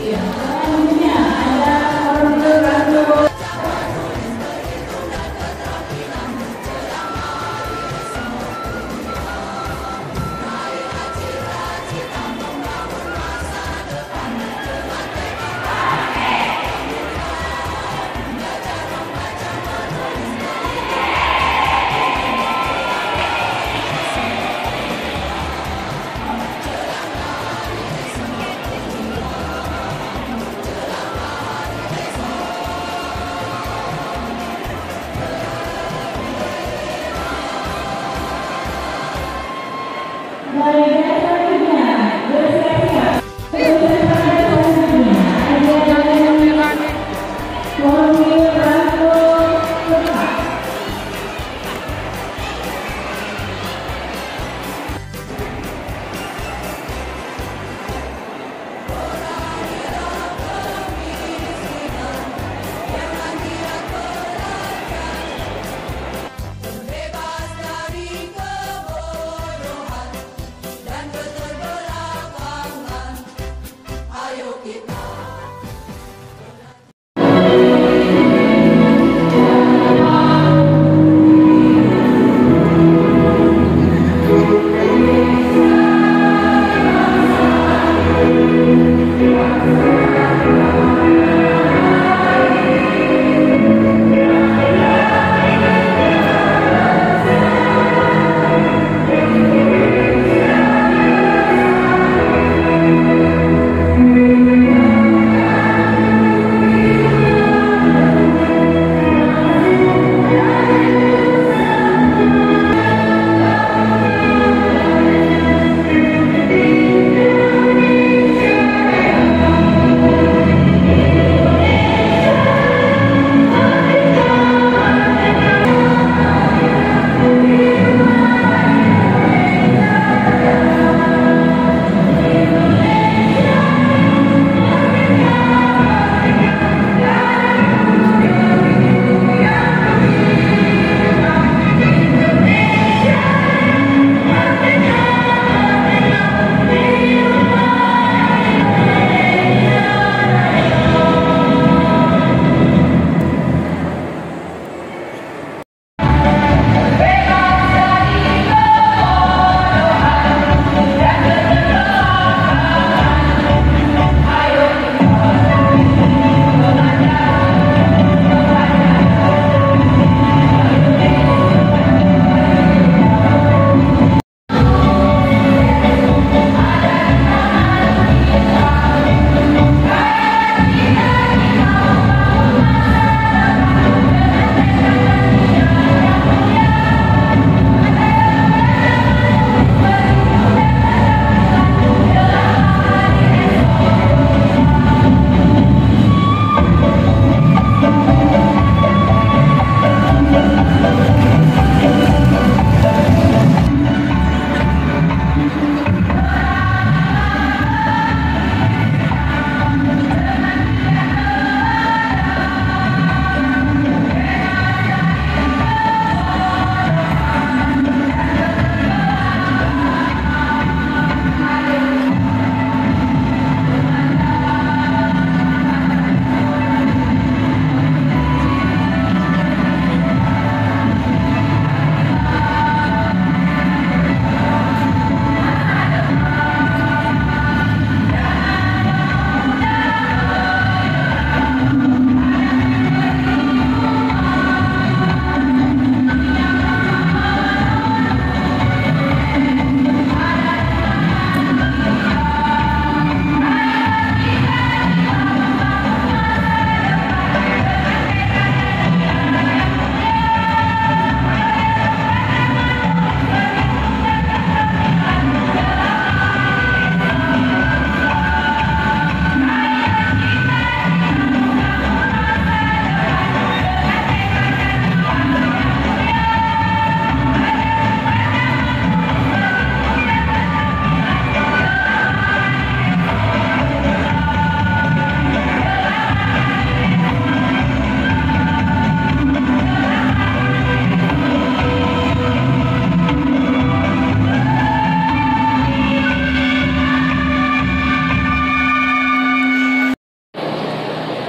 Selanjutnya ada Order Rando.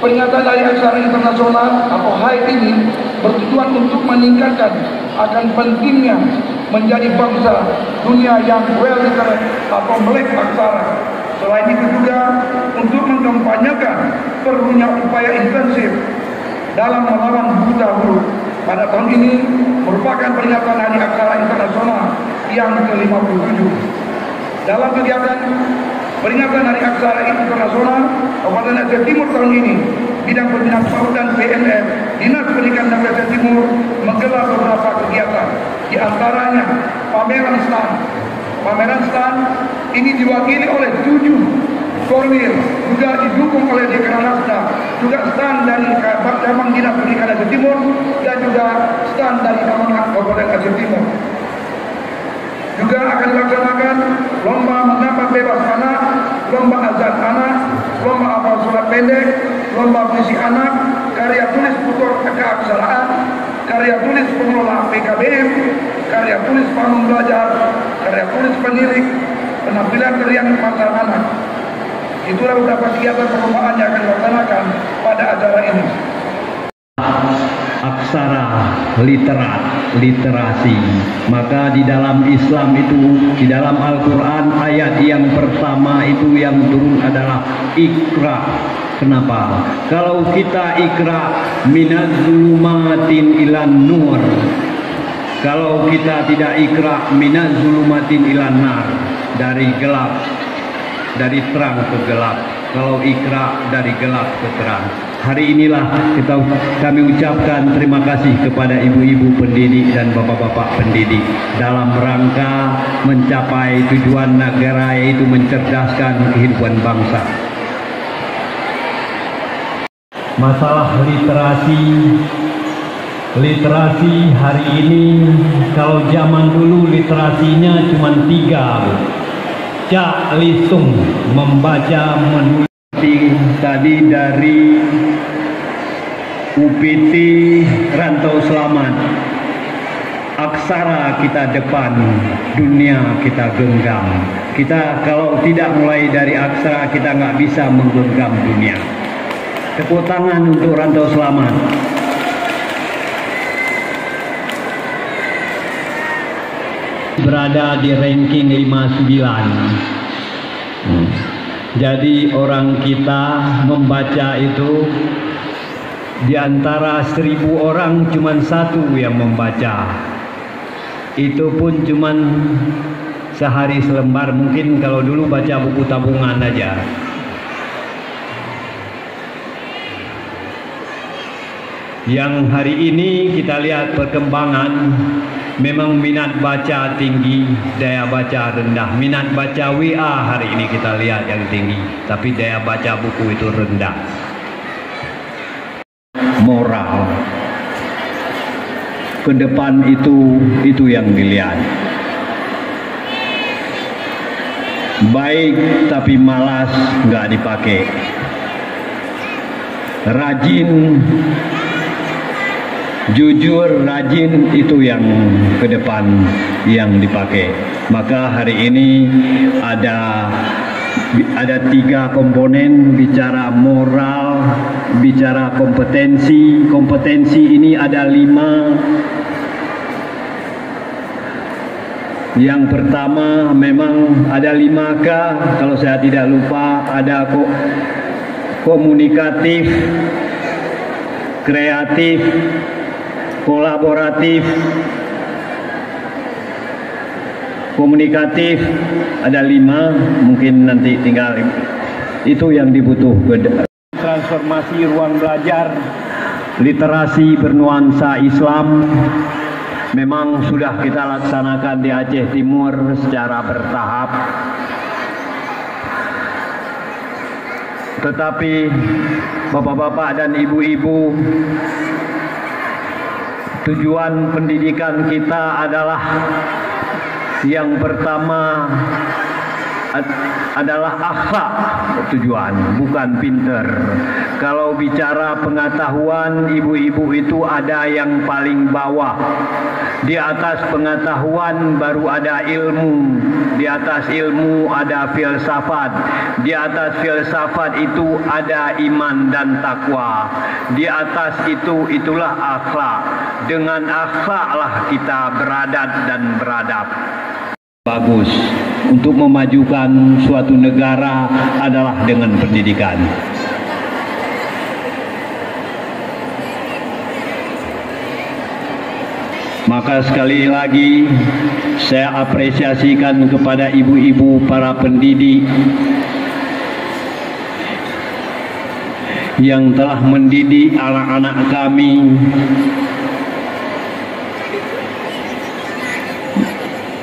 Peringatan Hari Aksara Internasional atau HAI ini bertujuan untuk meningkatkan akan pentingnya menjadi bangsa dunia yang well literate atau melek aksara. Selain itu juga untuk mengkampanyekan perlunya upaya intensif dalam melawan buta huruf. Pada tahun ini merupakan peringatan Hari Aksara Internasional yang ke-57. Dalam kegiatan peringatan Hari Aksara Internasional Kabupaten Aceh Timur tahun ini, Bidang Pembinaan PAUD dan PNM, Dinas Pendidikan Negeri Aceh Timur menggelar beberapa kegiatan, di antaranya pameran stand. Pameran stand ini diwakili oleh 7 korwil, juga didukung oleh Dekranasda, juga stand dari Cabang Dinas Pendidikan Aceh Timur, dan juga stand dari Kemenang Kabupaten Aceh Timur. Juga akan dilaksanakan lomba mendapat bebas anak, lomba azan anak, lomba hafal surat pendek, lomba puisi anak, karya tulis tutor keaksaraan, karya tulis pengelola PKBM, karya tulis panggung belajar, karya tulis pendidik, penampilan tarian pasar anak. Itulah beberapa kegiatan perlombaan yang akan dilaksanakan pada acara ini. Aksara, literasi. Maka di dalam Islam itu, di dalam Al-Quran ayat yang pertama itu yang turun adalah Iqra. Kenapa? Kalau kita Iqra minaz zulumatin ilan nur. Kalau kita tidak Iqra minaz zulumatin ilan nar, dari gelap, dari terang ke gelap. Kalau Iqra dari gelap ke terang. Hari inilah kami ucapkan terima kasih kepada ibu-ibu pendidik dan bapak-bapak pendidik dalam rangka mencapai tujuan negara, yaitu mencerdaskan kehidupan bangsa. Masalah literasi hari ini, kalau zaman dulu literasinya cuma 3, Cak Lisung, membaca, menulis. Tadi dari UPT Rantau Selamat, aksara kita depan, dunia kita genggam. Kita kalau tidak mulai dari aksara, kita nggak bisa menggenggam dunia. Tepuk tangan untuk Rantau Selamat. Berada di ranking 59. Jadi orang kita membaca itu di antara 1000 orang cuma 1 yang membaca. Itu pun cuma sehari selembar, mungkin kalau dulu baca buku tabungan aja. Yang hari ini kita lihat perkembangan, memang minat baca tinggi, daya baca rendah. Minat baca WA hari ini kita lihat yang tinggi, tapi daya baca buku itu rendah. Moral ke depan itu yang dilihat. Baik tapi malas nggak dipakai. Rajin, jujur, rajin, itu yang ke depan yang dipakai. Maka hari ini ada 3 komponen, bicara moral, bicara kompetensi. Kompetensi ini ada 5. Yang pertama memang ada 5K kalau saya tidak lupa. Ada komunikatif, kreatif, kolaboratif, komunikatif, ada 5, mungkin nanti tinggal itu yang dibutuhkan. Transformasi ruang belajar, literasi bernuansa Islam memang sudah kita laksanakan di Aceh Timur secara bertahap. Tetapi bapak-bapak dan ibu-ibu, tujuan pendidikan kita adalah yang pertama adalah akhlak tujuan, bukan pinter. Kalau bicara pengetahuan, ibu-ibu itu ada yang paling bawah. Di atas pengetahuan baru ada ilmu. Di atas ilmu ada filsafat. Di atas filsafat itu ada iman dan takwa. Di atas itu itulah akhlak. Dengan akhlaklah kita beradat dan beradab. Bagus. Untuk memajukan suatu negara adalah dengan pendidikan. Maka sekali lagi saya apresiasikan kepada ibu-ibu para pendidik yang telah mendidik anak-anak kami.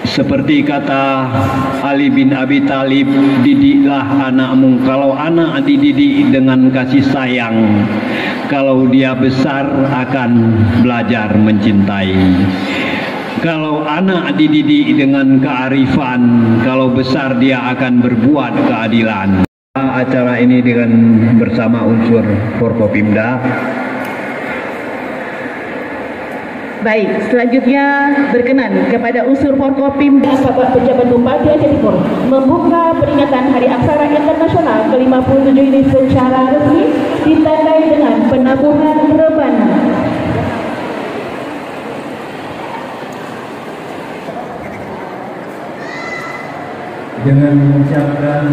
Seperti kata Ali bin Abi Thalib, didiklah anakmu. Kalau anak dididik dengan kasih sayang, kalau dia besar akan belajar mencintai. Kalau anak dididik dengan kearifan, kalau besar dia akan berbuat keadilan. Acara ini dengan bersama unsur Forkopimda. Baik, selanjutnya berkenan kepada unsur Forkopimda Bapak Pejabat Bupati Aceh Timur membuka peringatan Hari Aksara Internasional ke-57 ini secara resmi ditandai dengan penabuhan rebana. Dengan mengucapkan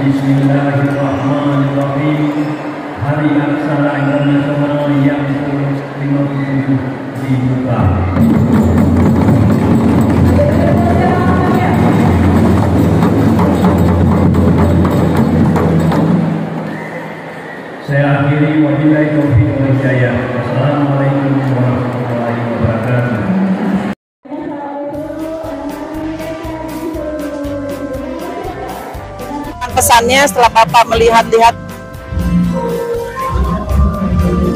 Bismillahirrahmanirrahim, Hari Aksara Internasional yang ke-57 dibuka. Saya akhiri, wabillahi taufiq wal hidayah. Wassalamualaikum warahmatullahi wabarakatuh. Pesannya setelah Bapak melihat-lihat.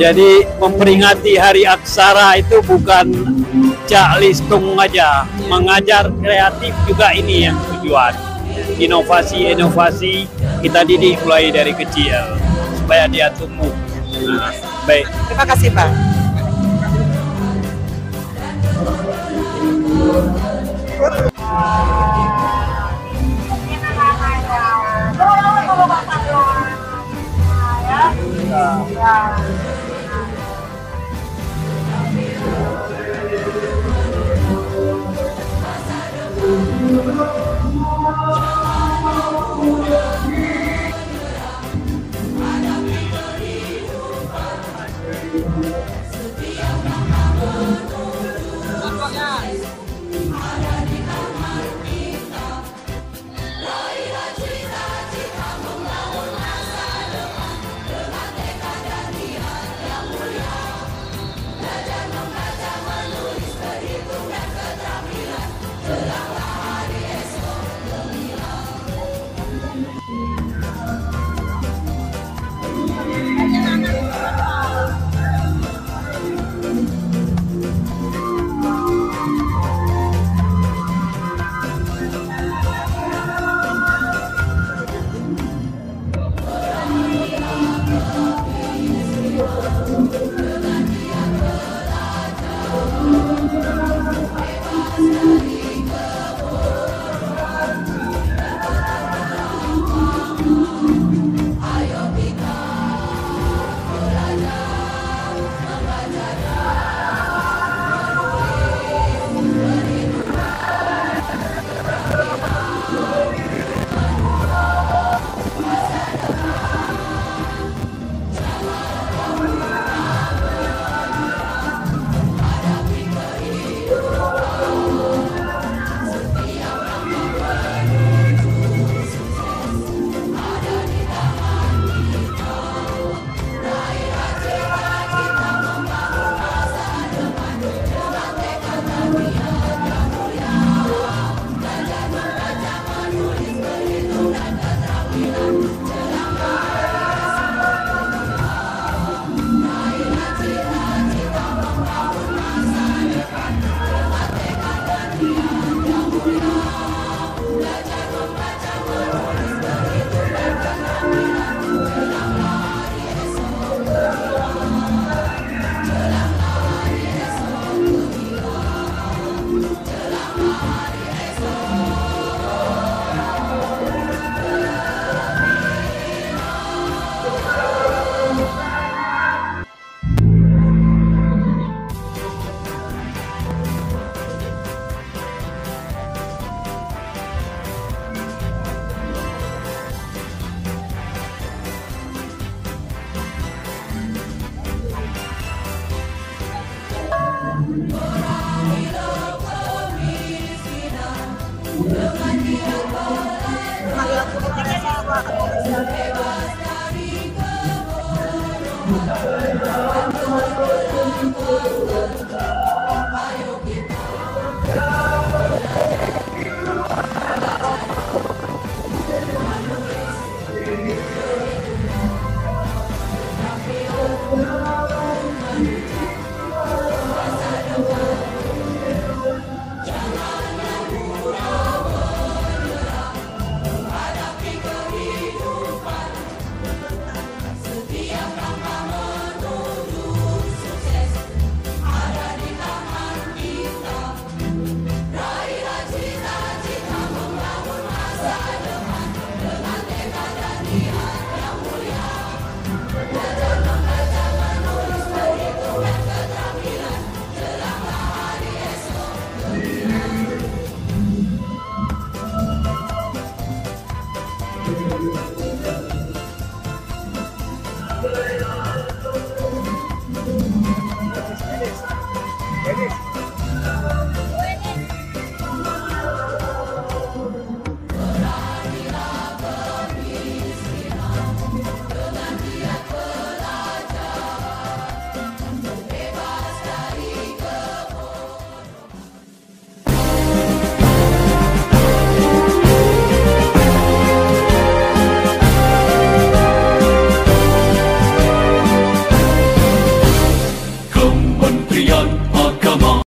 Jadi memperingati Hari Aksara itu bukan cak listung aja, mengajar kreatif juga ini yang tujuan. Inovasi-inovasi kita didik mulai dari kecil supaya dia tumbuh. Nah, baik. Terima kasih Pak.